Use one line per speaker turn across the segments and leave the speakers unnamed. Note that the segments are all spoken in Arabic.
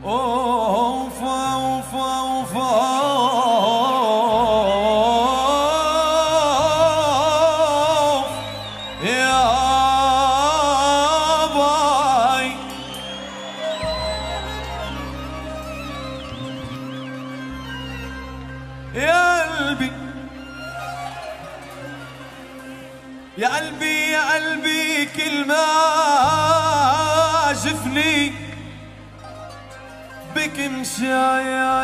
اوف اوف اوف يا باي يا قلبي يا قلبي يا قلبي كل ما شفني بك مشى يا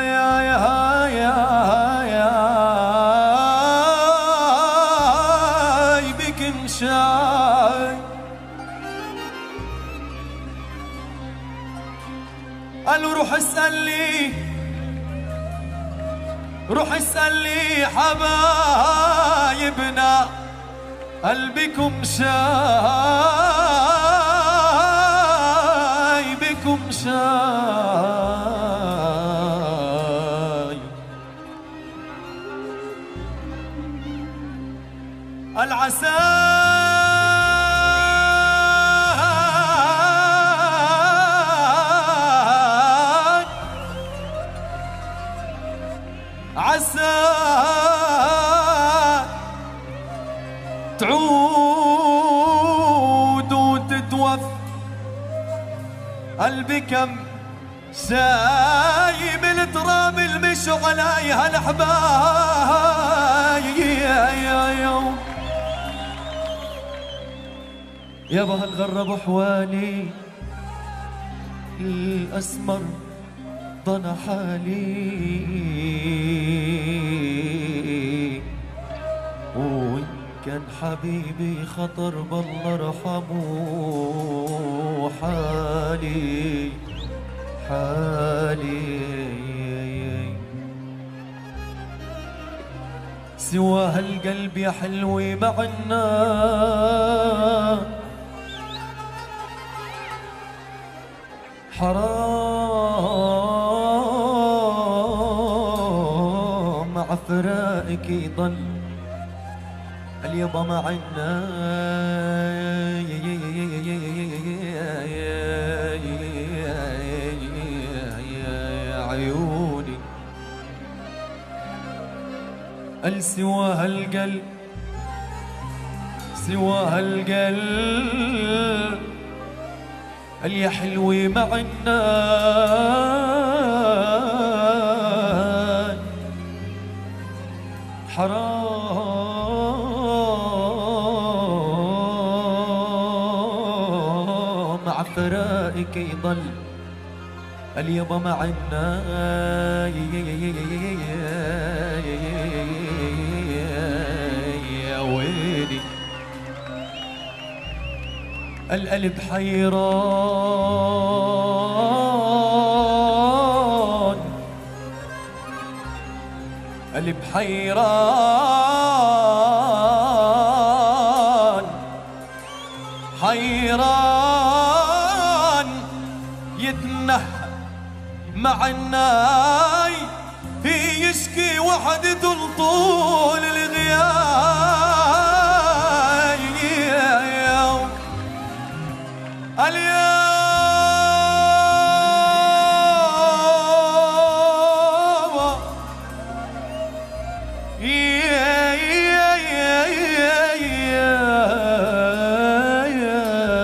بك مشى قالوا روح اسأل لي روح اسأل لي حبايبنا قلبكم شاي بكم شاي العسى عسى تعود وتتوف قلبي كم سايب التراب المشعل يا الحبايب يابا هالغرب حوالي الأسمر ضنا حالي وإن كان حبيبي خطر بالله ارحمه حالي سوى هالقلب يا حلوي معنا حرام مع فراقك يضل اليابا معنا عيوني سوى هالقلب سوى هالقلب يا حلوي معنا حرام مع فراقك يضل اليابا معنا يا ويلي القلب حيران قلب حيران حيران يتنهى مع الناي في يشكي وحدة طول الغياب اليوم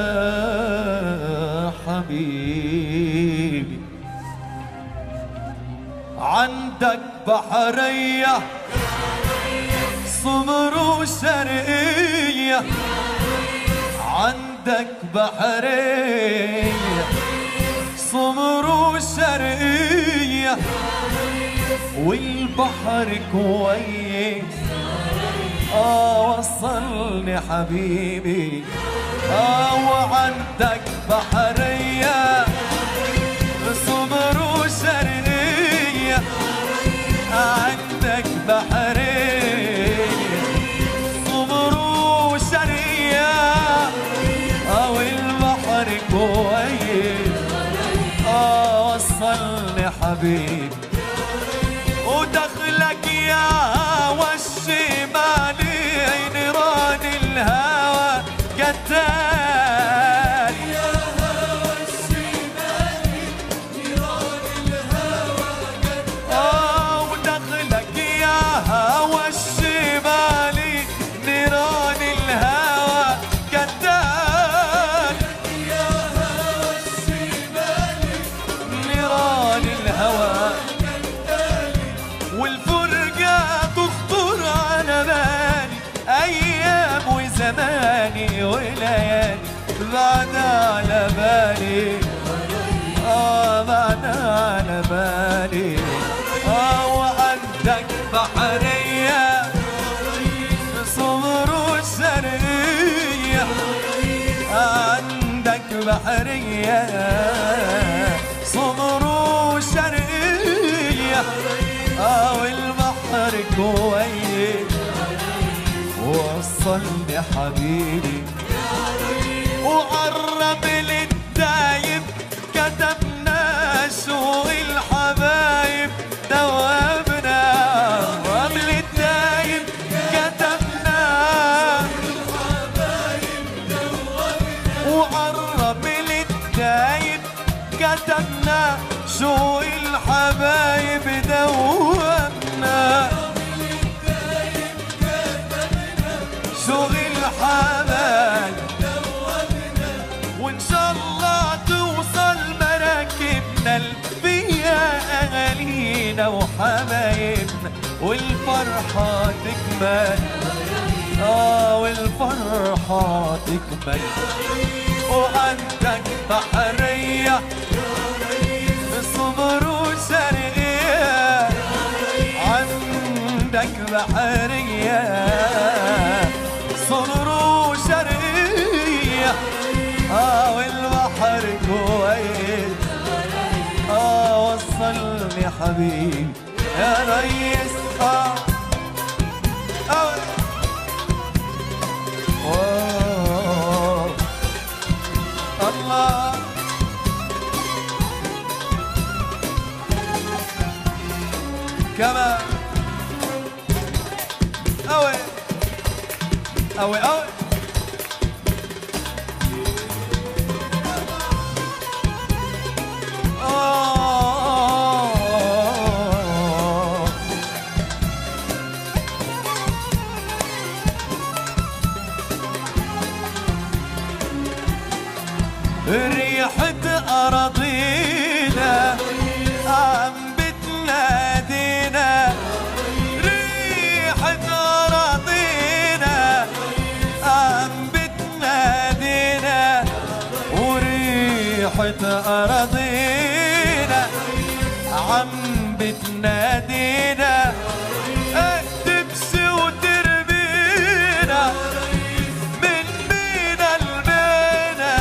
يا حبيبي عندك بحرية صبر وشرقية عندك بحرية صبر وشرقية والبحر كويس وصلني حبيبي وعندك بحرية صبر وشرقية عندك بحرية صبر وشرقية والبحر كويس وصلني حبيبي ودخلك يا والشمالي نيران الهوى قتال يا هوى الشمالي نيران شمالي وعندك بحرية صبر وسرية عندك بحرية صبر وسرية والبحر كويس وصلني حبيبي وقرب للدايب كتبنا سوق الحبايب دوابنا قبل الدايب كتبنا وقرب للدايب كتبنا سوق الحبايب دوابنا سوق الحبايب وإن شاء الله توصل مراكبنا فيها أهالينا وحبايبنا والفرحة تكمل والفرحة تكمل وعندك بحرية صبر وسرية عندك بحرية صبر وسرية والبحر كويس وصلني حبيبي يا ريس الله كمان أوي أوي أوي ريحة أراضينا عم بتنادينا ريحة أراضينا عم بتنادينا وريحة أراضينا عم بتنادينا تبسي وتربينا من بينا البينا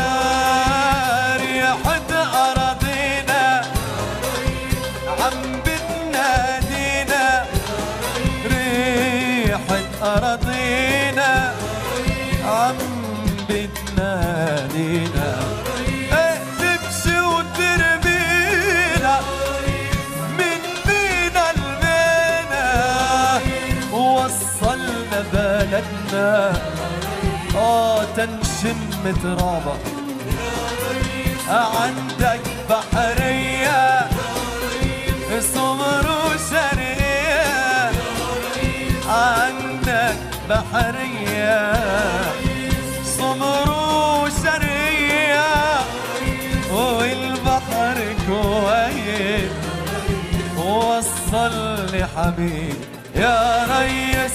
ريحة أراضينا عم بتنادينا ريحة أراضينا عم بتنادينا تبسي وتربينا من بينا البينا وصلنا بلدنا تنشم ترابك عندك بحرية صبر وسرية عندك بحرية صبر وسرية والبحر كويس وصلني حبيبي يا ريس